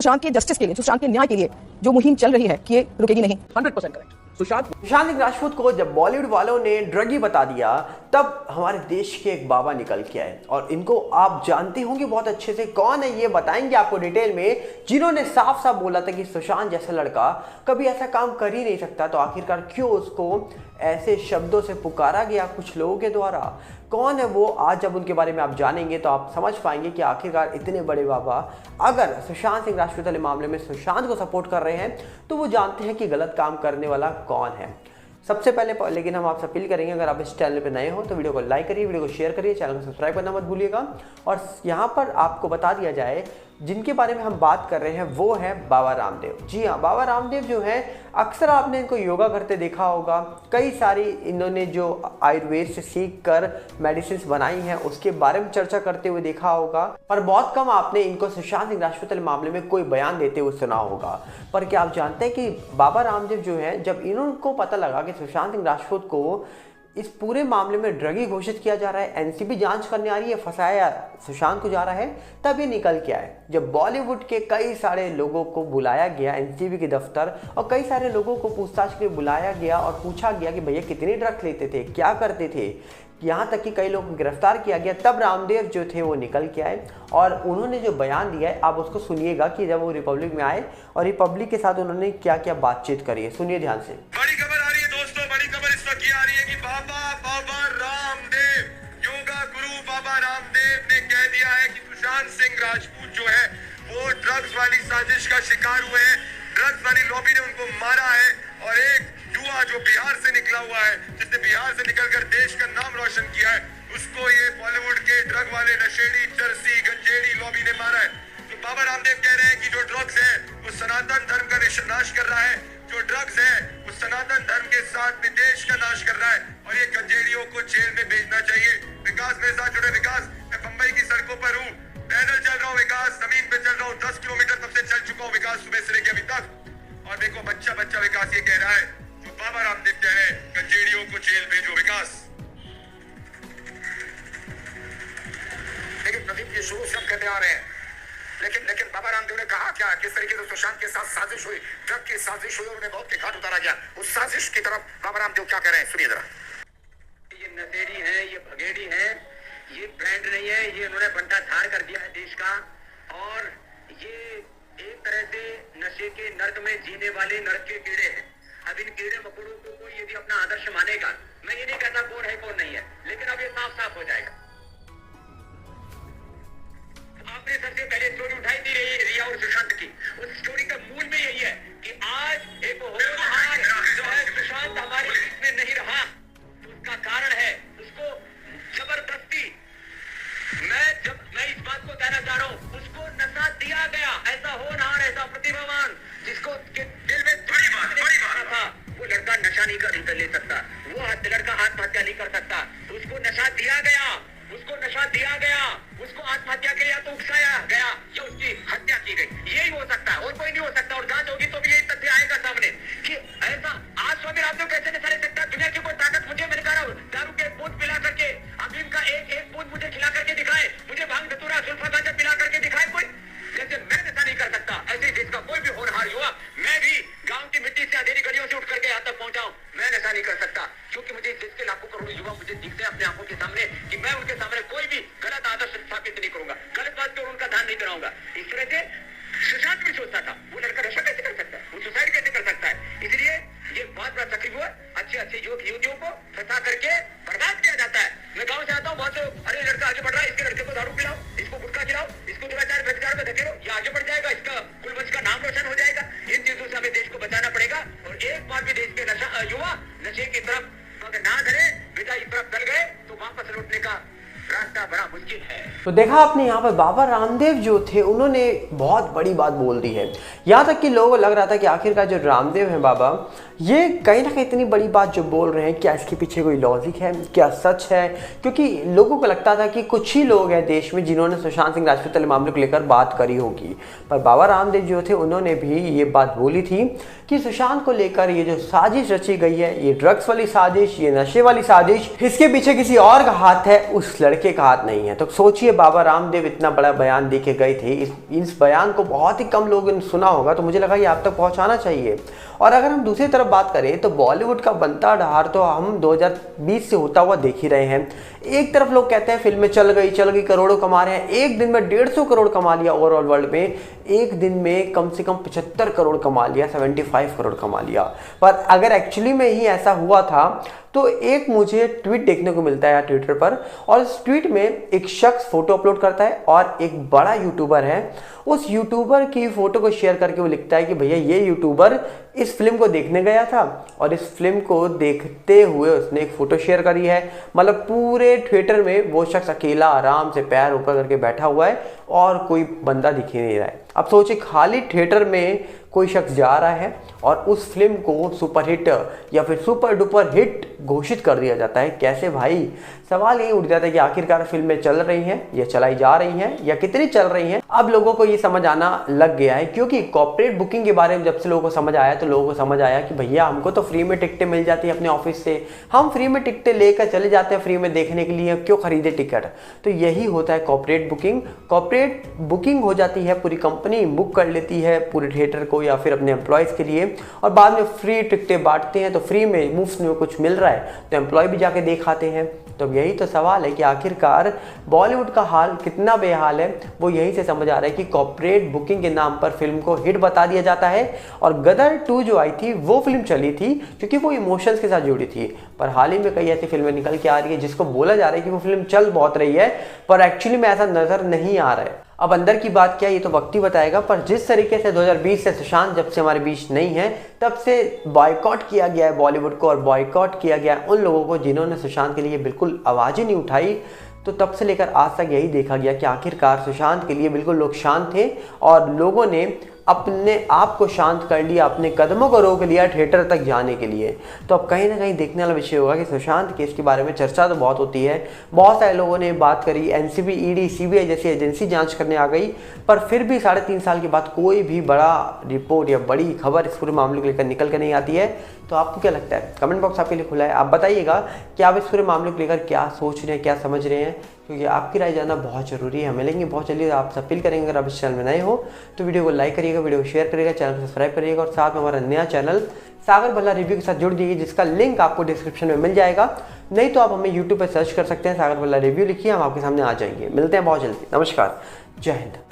सुशांत के जस्टिस के लिए, सुशांत के न्याय के लिए जो मुहिम चल रही है कि ये रुकेगी नहीं। 100% करेक्ट। सुशांत सिंह राजपूत को जब बॉलीवुड वालों ने ड्रगी बता दिया तब हमारे देश के एक बाबा निकल के आए और इनको आप जानते होंगे बहुत अच्छे से। कौन है ये बताएंगे आपको डिटेल में, जिन्होंने साफ साफ बोला था कि सुशांत जैसा लड़का कभी ऐसा काम कर ही नहीं सकता, तो आखिरकार क्यों उसको ऐसे शब्दों से पुकारा गया कुछ लोगों के द्वारा। कौन है वो, आज जब उनके बारे में आप जानेंगे तो आप समझ पाएंगे कि आखिरकार इतने बड़े बाबा अगर सुशांत सिंह राजपूत वाले मामले में सुशांत को सपोर्ट कर रहे हैं तो वो जानते हैं कि गलत काम करने वाला कौन है। सबसे पहले लेकिन हम आपसे अपील करेंगे, अगर आप इस चैनल पे नए हो तो वीडियो को लाइक करिए, वीडियो को शेयर करिए, चैनल को सब्सक्राइब करना मत भूलिएगा। और यहाँ पर आपको बता दिया जाए जिनके बारे में हम बात कर रहे हैं वो है बाबा रामदेव। जी हाँ, बाबा रामदेव जो है अक्सर आपने इनको योगा करते देखा होगा। कई सारी इन्होंने जो आयुर्वेद से सीख कर मेडिसिन बनाई हैं उसके बारे में चर्चा करते हुए देखा होगा, पर बहुत कम आपने इनको सुशांत सिंह राजपूत मामले में कोई बयान देते हुए सुना होगा। पर क्या आप जानते हैं कि बाबा रामदेव जो है, जब इनको पता लगा कि सुशांत सिंह राजपूत को इस पूरे मामले में ड्रगी घोषित किया जा रहा है, एनसीबी जांच करने आ रही है, फंसाया सुशांत को जा रहा है, तब ये निकल के आए। जब बॉलीवुड के कई सारे लोगों को बुलाया गया एनसीबी के दफ्तर और कई सारे लोगों को पूछताछ के लिए बुलाया गया और पूछा गया कि भैया कितने ड्रग्स लेते थे, क्या करते थे, यहाँ तक कि कई लोगों को गिरफ्तार किया गया, तब रामदेव जो थे वो निकल के आए और उन्होंने जो बयान दिया है आप उसको सुनिएगा कि जब वो रिपब्लिक में आए और रिपब्लिक के साथ उन्होंने क्या क्या बातचीत करी है, सुनिए ध्यान से। बड़ी खबर आ रही है दोस्तों, बड़ी खबर इस वक्त ये आ रही है कि बाबा रामदेव, योगा गुरु बाबा रामदेव ने कह दिया है कि सुशांत सिंह राजपूत जो है वो ड्रग्स वाली साजिश का शिकार हुए हैं। ड्रग्स वाली लॉबी ने उनको मारा है और एक युवा जो बिहार से निकला हुआ है, जिसने बिहार से निकलकर देश का नाम रोशन किया है, उसको ये बॉलीवुड के ड्रग वाले नशेड़ी चरसी गंजेड़ी लॉबी ने मारा है। तो बाबा रामदेव कह रहे हैं कि जो ड्रग्स है वो सनातन धर्म का नाश कर रहा है, जो ड्रग्स है वो सनातन धर्म के साथ में देश का नाश कर रहा है और ये गंजेड़ियों को जेल में भेजना चाहिए। विकास मेरे साथ जुड़े। विकास, मैं बंबई की सड़कों पर हूँ, पैदल चल रहा हूँ विकास, जमीन पे चल रहा हूँ, 10 किलोमीटर तब से चल चुका हूँ विकास, सुबह से लेकर अभी तक। और देखो बच्चा विकास ये कह रहा है, जो बाबा रामदेव कह रहे हैं गंजेड़ियों को जेल भेजो। विकास, लेकिन प्रदीप ये शुरू से हम कहते आ रहे हैं, लेकिन बाबा रामदेव ने कहा क्या, किस तरीके से सुशांत के साथ साजिश हुई, ड्रग की साजिश हुई, उन्हें बहुत के घाट उतारा गया। उस साजिश की तरफ बाबा रामदेव क्या कह रहे हैं, सुनिए जरा। ये नशेड़ी है, ये भगेड़ी है, ये ब्रांड नहीं है, ये उन्होंने बंटा धार कर दिया है देश का। और ये एक तरह से नशे के नर्क में जीने वाले नर्क के कीड़े हैं। अब इन कीड़े मकोड़ों को कोई यदि अपना आदर्श मानेगा, मैं ये नहीं कहता कौन है कौन नहीं है, लेकिन अब ये साफ साफ हो जाएगा। आपने सबसे पहले स्टोरी उठाई थी रिया और सुशांत की, उस स्टोरी का मूल में यही है कि आज एक होनहार जो है सुशांत हमारे बीच में नहीं रहा, तो उसका कारण है उसको जबरदस्ती, मैं इस बात को कहना चाह रहा हूँ, उसको नशा दिया गया। ऐसा होनहार, ऐसा प्रतिभावान जिसको दिल में था, वो लड़का नशा नहीं कर ले सकता, वो लड़का आत्महत्या नहीं कर सकता, उसको नशा दिया गया, उसको आत्महत्या के लिए तो उकसाया गया या उसकी हत्या की गई, यही हो सकता है और कोई नहीं हो सकता। और जांच होगी तो भी यही तथ्य आएगा सामने कि ऐसा आज स्वामी रामदेव कैसे नहीं ले सकता। दुनिया की कोई ताकत मुझे, मैंने कहा दारू के बूंद पिला करके, अफीम का एक बूंद मुझे खिला करके दिखाए, मुझे भांग धतूरा सुल्फा गांजा पिला करके दिखाए कोई, जैसे मैं ऐसा नहीं कर सकता, ऐसे देश का कोई भी होनहार युवा, मैं भी गांव की मिट्टी से अंधेरी गलियों से उठ करके यहाँ तक पहुंचा हूँ, मैं ऐसा नहीं कर सकता, क्योंकि मुझे देश के लाखों करोड़ों युवा मुझे दिखते हैं अपने आंखों के सामने कि मैं उनके सामने कोई भी गलत आदर्श स्थापित नहीं करूंगा, गलत बात पर उनका ध्यान नहीं कराऊंगा। इस तरह से सुशांत भी सोचता था, वो लड़का नशा कैसे कर सकता है, वो सुसाइड कैसे कर सकता है। इसलिए ये बहुत बड़ा तकलीफ हुआ, अच्छे युवक युवतियों को फंसा करके बर्बाद किया जाता है। मैं गाँव से आता हूँ, बहुत से अरे लड़का आगे बढ़ रहा है, इसके लड़के को दारू पिलाओ, इसको गुटखा खिलाओ, इसको दुराचार व्यभिचार में धकेलो, ये आगे बढ़ जाएगा, इसका कुलवंश का नाम रोशन हो जाएगा। इन चीजों से हमें देश को बचाना पड़ेगा और एक बार भी देश के युवा नशे की तरफ अगर ना धरे, बेटा इस तरफ चल गए तो वापस लौटने का रास्ता बड़ा मुश्किल है। तो देखा आपने यहाँ पर बाबा रामदेव जो थे उन्होंने बहुत बड़ी बात बोल दी है। यहाँ तक कि लोगों को लग रहा था कि आखिरकार जो रामदेव हैं बाबा, ये कहीं ना कहीं इतनी बड़ी बात जो बोल रहे हैं, क्या इसके पीछे कोई लॉजिक है, क्या सच है? क्योंकि लोगों को लगता था कि कुछ ही लोग हैं देश में जिन्होंने सुशांत सिंह राजपूत वाले मामले को लेकर बात करी होगी, पर बाबा रामदेव जो थे उन्होंने भी ये बात बोली थी कि सुशांत को लेकर ये जो साजिश रची गई है, ये ड्रग्स वाली साजिश, ये नशे वाली साजिश, इसके पीछे किसी और का हाथ है, उस लड़के का हाथ नहीं है। तो सोचिए बाबा रामदेव इतना बड़ा बयान दे के गए थे, इस बयान को बहुत ही कम लोगों ने सुना होगा, तो मुझे लगा ये आप तक पहुंचाना चाहिए। और अगर हम दूसरी तरफ बात करें तो बॉलीवुड का बनता ढार तो हम 2020 से होता हुआ देख ही रहे हैं। एक तरफ लोग कहते हैं फिल्में चल गई करोड़ों कमा रहे हैं, एक दिन में 150 करोड़ कमा लिया ओवरऑल वर्ल्ड में, एक दिन में कम से कम 75 करोड़ कमा लिया, 75 करोड़ कमा लिया। पर अगर एक्चुअली में ही ऐसा हुआ था तो एक मुझे ट्वीट देखने को मिलता है ट्विटर पर, और इस ट्वीट में एक शख्स फोटो अपलोड करता है और एक बड़ा यूट्यूबर है, उस यूट्यूबर की फोटो को शेयर करके वो लिखता है कि भैया ये यूट्यूबर इस फिल्म को देखने गया था और इस फिल्म को देखते हुए उसने एक फोटो शेयर करी है। मतलब पूरे थिएटर में वो शख्स अकेला आराम से पैर ऊपर करके बैठा हुआ है और कोई बंदा दिख ही नहीं रहा है। अब सोचिए खाली थिएटर में कोई शख्स जा रहा है और उस फिल्म को सुपरहिट या फिर सुपर डुपर हिट घोषित कर दिया जाता है। कैसे भाई? सवाल यही उठ जाता है कि आखिरकार फिल्में चल रही हैं या चलाई जा रही हैं या कितनी चल रही हैं। अब लोगों को ये समझ आना लग गया है, क्योंकि कॉर्पोरेट बुकिंग के बारे में जब से लोगों को समझ आया तो लोगों को समझ आया कि भैया हमको तो फ्री में टिकटें मिल जाती है अपने ऑफिस से, हम फ्री में टिकटें लेकर चले जाते हैं फ्री में देखने के लिए, क्यों खरीदे टिकट। तो यही होता है कॉर्पोरेट बुकिंग। कॉर्पोरेट बुकिंग हो जाती है, पूरी कंपनी बुक कर लेती है पूरे थिएटर को या फिर अपने एम्प्लॉयज़ के लिए, और बाद में फ्री टिकटें बांटते हैं। तो फ्री में मुफ्त में कुछ मिल रहा है तो एम्प्लॉय भी जाके देख आते हैं। तो यही तो सवाल है कि आखिरकार बॉलीवुड का हाल कितना बेहाल है, वो यही से समझ आ रहा है कि कॉर्पोरेट बुकिंग के नाम पर फिल्म को हिट बता दिया जाता है। और गदर 2 जो आई थी वो फिल्म चली थी क्योंकि वो इमोशंस के साथ जुड़ी थी, पर हाल ही में कई ऐसी फिल्में निकल के आ रही है जिसको बोला जा रहा है कि वो फिल्म चल बहुत रही है, पर एक्चुअली में ऐसा नजर नहीं आ रहा है। अब अंदर की बात क्या है ये तो वक्त ही बताएगा, पर जिस तरीके से 2020 से सुशांत जब से हमारे बीच नहीं है तब से बॉयकॉट किया गया है बॉलीवुड को, और बॉयकॉट किया गया है उन लोगों को जिन्होंने सुशांत के लिए बिल्कुल आवाज़ ही नहीं उठाई। तो तब से लेकर आज तक यही देखा गया कि आखिरकार सुशांत के लिए बिल्कुल लोग शांत थे और लोगों ने अपने आप को शांत कर लिया, अपने कदमों को रोक लिया थिएटर तक जाने के लिए। तो अब कहीं ना कहीं देखने वाला विषय होगा कि सुशांत केस के बारे में चर्चा तो बहुत होती है, बहुत सारे लोगों ने बात करी, एनसीबी, ईडी, सीबीआई जैसी एजेंसी जांच करने आ गई, पर फिर भी 3.5 साल के बाद कोई भी बड़ा रिपोर्ट या बड़ी खबर इस पूरे मामले को लेकर निकल कर नहीं आती है। तो आपको क्या लगता है? कमेंट बॉक्स आपके लिए खुला है, आप बताइएगा कि आप इस पूरे मामले को लेकर क्या सोच रहे हैं, क्या समझ रहे हैं, क्योंकि आपकी राय जानना बहुत ज़रूरी है। मिलेंगे बहुत जल्दी, आपसे अपील करेंगे अगर आप इस चैनल में नए हो तो वीडियो को लाइक करिएगा, वीडियो को शेयर करिएगा, चैनल को सब्सक्राइब करिएगा और साथ में हमारा नया चैनल सागर भल्ला रिव्यू के साथ जुड़ जाइए, जिसका लिंक आपको डिस्क्रिप्शन में मिल जाएगा। नहीं तो आप हमें यूट्यूब पर सर्च कर सकते हैं, सागर भल्ला रिव्यू लिखिए, हम आपके सामने आ जाएंगे। मिलते हैं बहुत जल्दी। नमस्कार, जय हिंद।